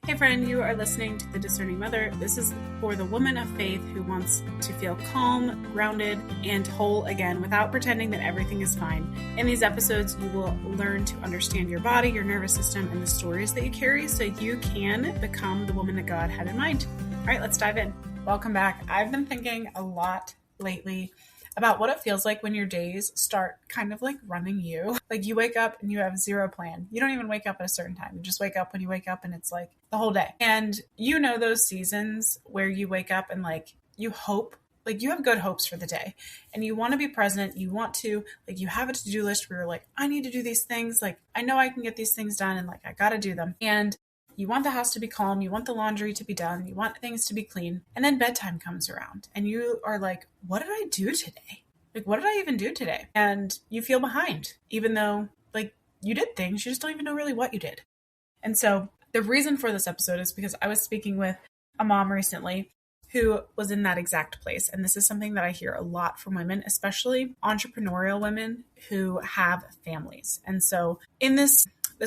Hey friend, you are listening to The Discerning Mother. This is for the woman of faith who wants to feel calm, grounded, and whole again without pretending that everything is fine. In these episodes, you will learn to understand your body, your nervous system, and the stories that you carry so you can become the woman that God had in mind. All right, let's dive in. Welcome back. I've been thinking a lot lately about what it feels like when your days start kind of like running you. Like you wake up and you have zero plan. You don't even wake up at a certain time. You just wake up when you wake up and it's like the whole day. And you know those seasons where you wake up and like you hope, like you have good hopes for the day and you want to be present. You want to, like you have a to-do list where you're like, I need to do these things. Like I know I can get these things done and like I got to do them. And you want the house to be calm. You want the laundry to be done. You want things to be clean. And then bedtime comes around and you are like, what did I do today? Like, what did I even do today? And you feel behind, even though like you did things, you just don't even know really what you did. And so the reason for this episode is because I was speaking with a mom recently who was in that exact place. And this is something that I hear a lot from women, especially entrepreneurial women who have families. And so in this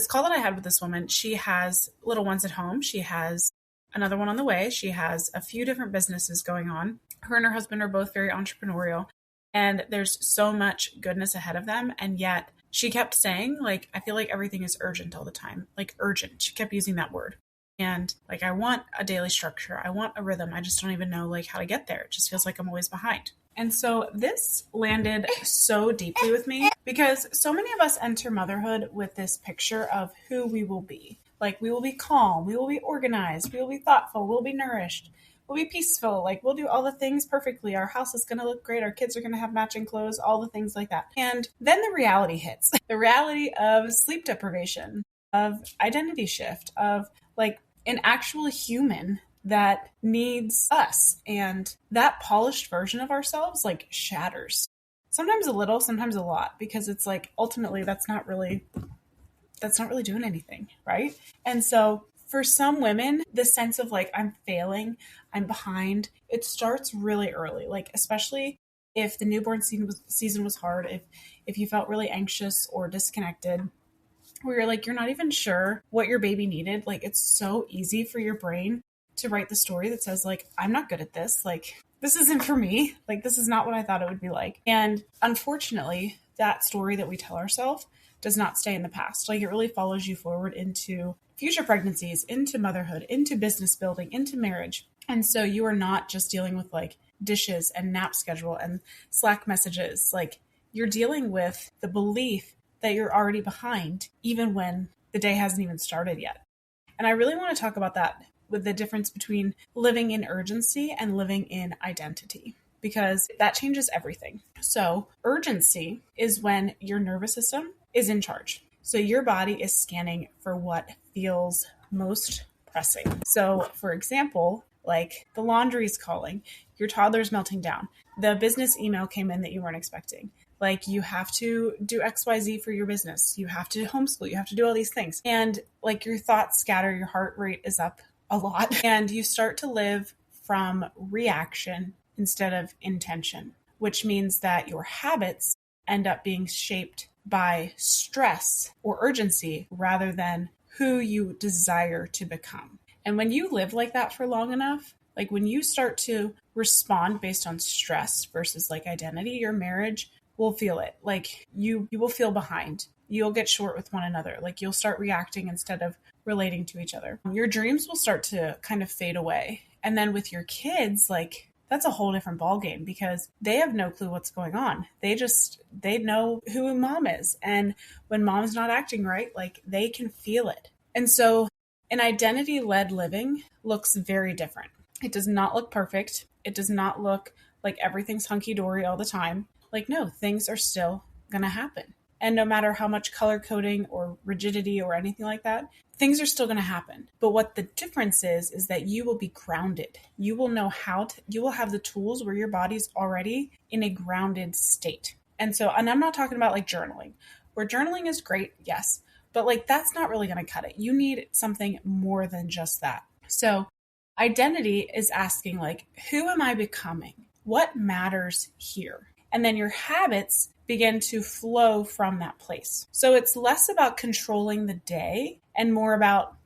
call that I had with this woman, she has little ones at home. She has another one on the way. She has a few different businesses going on. Her and her husband are both very entrepreneurial and there's so much goodness ahead of them. And yet she kept saying, like, I feel like everything is urgent all the time, like urgent. She kept using that word. And like, I want a daily structure. I want a rhythm. I just don't even know like how to get there. It just feels like I'm always behind. And so this landed so deeply with me because so many of us enter motherhood with this picture of who we will be. Like we will be calm, we will be organized, we will be thoughtful, we'll be nourished, we'll be peaceful, like we'll do all the things perfectly. Our house is going to look great. Our kids are going to have matching clothes, all the things like that. And then the reality hits, the reality of sleep deprivation, of identity shift, of like an actual human that needs us. And that polished version of ourselves like shatters. Sometimes a little, sometimes a lot, because it's like, ultimately that's not really doing anything. Right. And so for some women, the sense of like, I'm failing, I'm behind, it starts really early. Like, especially if the newborn season was hard, if you felt really anxious or disconnected, where you're like, you're not even sure what your baby needed. Like, it's so easy for your brain to write the story that says like, I'm not good at this. Like, this isn't for me. Like, this is not what I thought it would be like. And unfortunately, that story that we tell ourselves does not stay in the past. Like, it really follows you forward into future pregnancies, into motherhood, into business building, into marriage. And so you are not just dealing with like dishes and nap schedule and Slack messages. Like, you're dealing with the belief that you're already behind, even when the day hasn't even started yet. And I really want to talk about that with the difference between living in urgency and living in identity, because that changes everything. So urgency is when your nervous system is in charge. So your body is scanning for what feels most pressing. So for example, like the laundry's calling, your toddler's melting down, the business email came in that you weren't expecting. Like, you have to do XYZ for your business. You have to homeschool. You have to do all these things. And like, your thoughts scatter, your heart rate is up a lot. And you start to live from reaction instead of intention, which means that your habits end up being shaped by stress or urgency rather than who you desire to become. And when you live like that for long enough, like when you start to respond based on stress versus like identity, your marriage will feel it. Like you will feel behind. You'll get short with one another. Like, you'll start reacting instead of relating to each other. Your dreams will start to kind of fade away. And then with your kids, like, that's a whole different ballgame because they have no clue what's going on. They know who mom is. And when mom's not acting right, like, they can feel it. And so an identity-led living looks very different. It does not look perfect. It does not look like everything's hunky-dory all the time. Like, no, things are still going to happen. And no matter how much color coding or rigidity or anything like that, things are still going to happen. But what the difference is that you will be grounded. You will know you will have the tools where your body's already in a grounded state. And I'm not talking about like journaling, where journaling is great, yes, but like, that's not really going to cut it. You need something more than just that. So identity is asking like, who am I becoming? What matters here? And then your habits begin to flow from that place. So it's less about controlling the day and more about,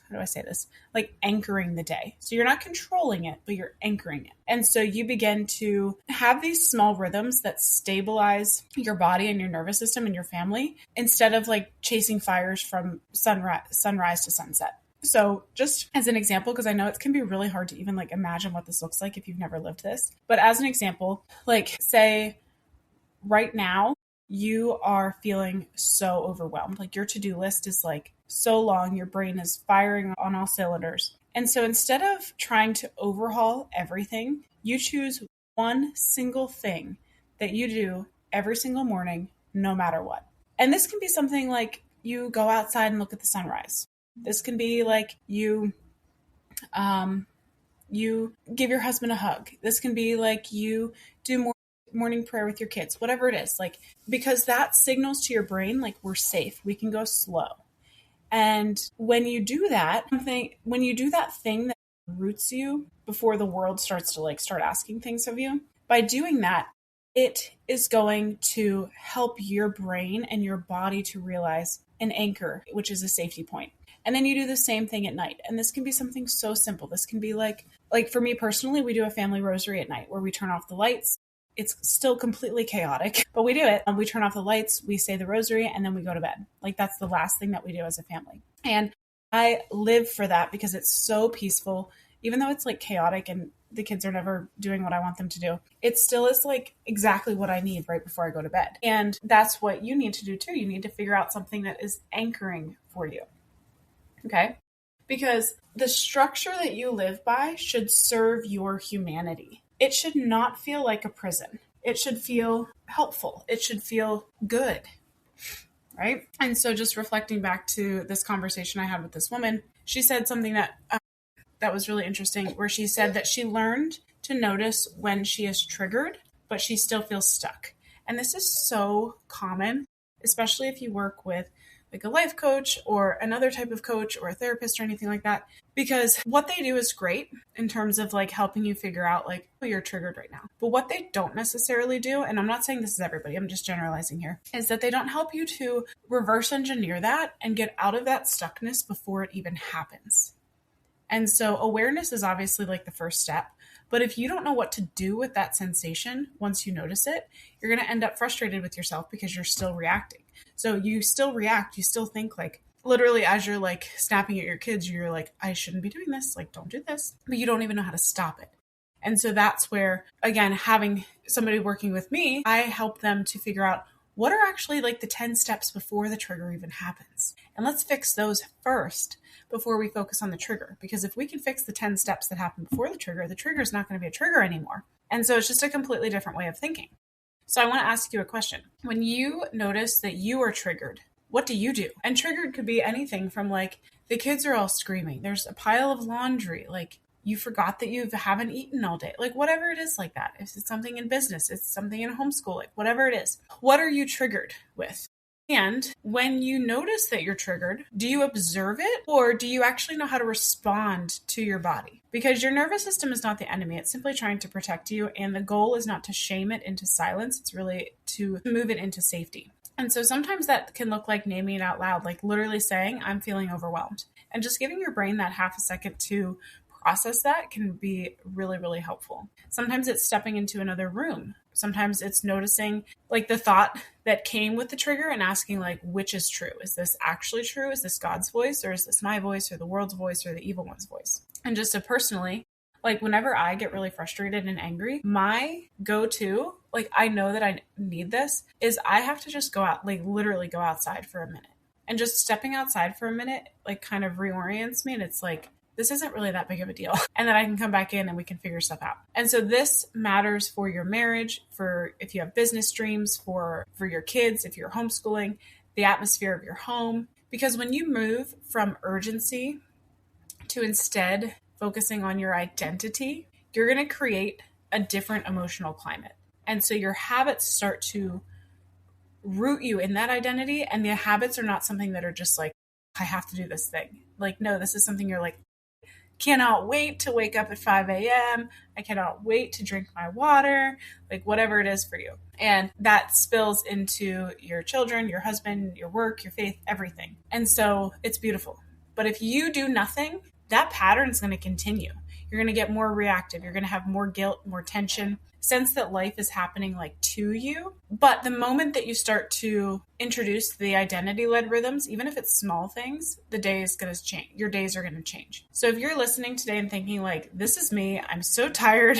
how do I say this? Like anchoring the day. So you're not controlling it, but you're anchoring it. And so you begin to have these small rhythms that stabilize your body and your nervous system and your family instead of like chasing fires from sunrise to sunset. So just as an example, because I know it can be really hard to even like imagine what this looks like if you've never lived this. But as an example, like say right now, you are feeling so overwhelmed. Like your to-do list is like so long, your brain is firing on all cylinders. And so instead of trying to overhaul everything, you choose one single thing that you do every single morning, no matter what. And this can be something like you go outside and look at the sunrise. This can be like you give your husband a hug. This can be like you do more morning prayer with your kids, whatever it is, like, because that signals to your brain, like we're safe, we can go slow. And when you do that thing that roots you before the world starts to like start asking things of you, by doing that, it is going to help your brain and your body to realize an anchor, which is a safety point. And then you do the same thing at night. And this can be something so simple. This can be like for me personally, we do a family rosary at night where we turn off the lights. It's still completely chaotic, but we do it. We turn off the lights, we say the rosary, and then we go to bed. Like that's the last thing that we do as a family. And I live for that because it's so peaceful. Even though it's like chaotic and the kids are never doing what I want them to do, it still is like exactly what I need right before I go to bed. And that's what you need to do too. You need to figure out something that is anchoring for you. Okay? Because the structure that you live by should serve your humanity. It should not feel like a prison. It should feel helpful. It should feel good, right? And so just reflecting back to this conversation I had with this woman, she said something that was really interesting, where she said that she learned to notice when she is triggered, but she still feels stuck. And this is so common, especially if you work with like a life coach or another type of coach or a therapist or anything like that, because what they do is great in terms of like helping you figure out like, oh, you're triggered right now. But what they don't necessarily do, and I'm not saying this is everybody, I'm just generalizing here, is that they don't help you to reverse engineer that and get out of that stuckness before it even happens. And so awareness is obviously like the first step. But if you don't know what to do with that sensation once you notice it, you're going to end up frustrated with yourself because you're still reacting. So you still react, you still think like, literally as you're like snapping at your kids, you're like, I shouldn't be doing this, like don't do this, but you don't even know how to stop it. And so that's where, again, having somebody working with me, I help them to figure out what are actually like the 10 steps before the trigger even happens. And let's fix those first before we focus on the trigger. Because if we can fix the 10 steps that happen before the trigger is not going to be a trigger anymore. And so it's just a completely different way of thinking. So I want to ask you a question. When you notice that you are triggered, what do you do? And triggered could be anything from like, the kids are all screaming, there's a pile of laundry, like you forgot that you haven't eaten all day, like whatever it is like that. If it's something in business, it's something in homeschooling, whatever it is. What are you triggered with? And when you notice that you're triggered, do you observe it or do you actually know how to respond to your body? Because your nervous system is not the enemy. It's simply trying to protect you. And the goal is not to shame it into silence. It's really to move it into safety. And so sometimes that can look like naming it out loud, like literally saying, I'm feeling overwhelmed. And just giving your brain that half a second to process that can be really, really helpful. Sometimes it's stepping into another room. Sometimes it's noticing like the thought that came with the trigger and asking like, which is true? Is this actually true? Is this God's voice or is this my voice or the world's voice or the evil one's voice? And just to personally, like whenever I get really frustrated and angry, my go-to, like I know that I need this, is I have to just go out, like literally go outside for a minute. And just stepping outside for a minute, like kind of reorients me. And it's like, this isn't really that big of a deal. And then I can come back in and we can figure stuff out. And so this matters for your marriage, for if you have business dreams, for your kids, if you're homeschooling, the atmosphere of your home. Because when you move from urgency to instead focusing on your identity, you're going to create a different emotional climate. And so your habits start to root you in that identity. And the habits are not something that are just like, I have to do this thing. Like, no, this is something you're like, cannot wait to wake up at 5 a.m. I cannot wait to drink my water, like whatever it is for you. And that spills into your children, your husband, your work, your faith, everything. And so it's beautiful. But if you do nothing, that pattern is going to continue. You're going to get more reactive. You're going to have more guilt, more tension, sense that life is happening like to you. But the moment that you start to introduce the identity-led rhythms, even if it's small things, the day is going to change. Your days are going to change. So if you're listening today and thinking like, this is me, I'm so tired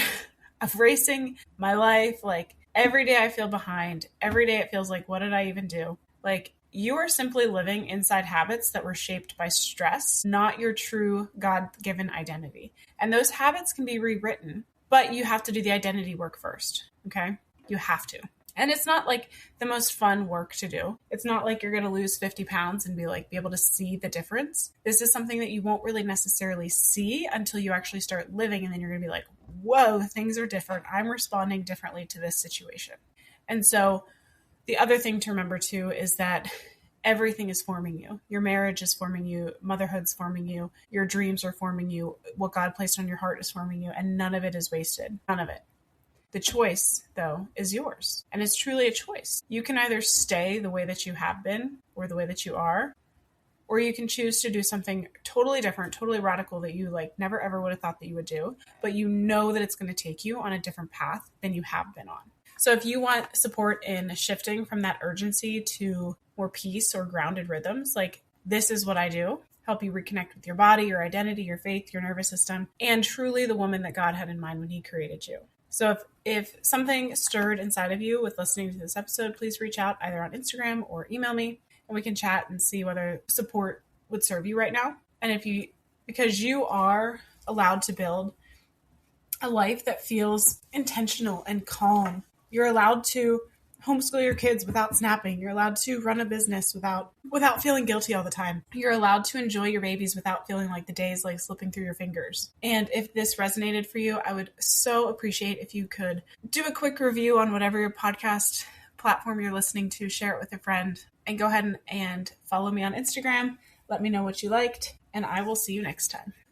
of racing my life. Like every day I feel behind. Every day it feels like, what did I even do? Like you are simply living inside habits that were shaped by stress, not your true God-given identity. And those habits can be rewritten, but you have to do the identity work first. Okay. You have to. And it's not like the most fun work to do. It's not like you're going to lose 50 pounds and be able to see the difference. This is something that you won't really necessarily see until you actually start living. And then you're going to be like, whoa, things are different. I'm responding differently to this situation. And so the other thing to remember too is that everything is forming you. Your marriage is forming you. Motherhood's forming you. Your dreams are forming you. What God placed on your heart is forming you. And none of it is wasted. None of it. The choice, though, is yours. And it's truly a choice. You can either stay the way that you have been or the way that you are, or you can choose to do something totally different, totally radical that you never ever would have thought that you would do, but you know that it's going to take you on a different path than you have been on. So if you want support in shifting from that urgency to more peace or grounded rhythms, this is what I do. Help you reconnect with your body, your identity, your faith, your nervous system, and truly the woman that God had in mind when he created you. So if something stirred inside of you with listening to this episode, please reach out either on Instagram or email me and we can chat and see whether support would serve you right now. And because you are allowed to build a life that feels intentional and calm. You're allowed to homeschool your kids without snapping. You're allowed to run a business without feeling guilty all the time. You're allowed to enjoy your babies without feeling like the day is slipping through your fingers. And if this resonated for you, I would so appreciate if you could do a quick review on whatever your podcast platform you're listening to, share it with a friend, and go ahead and follow me on Instagram. Let me know what you liked, and I will see you next time.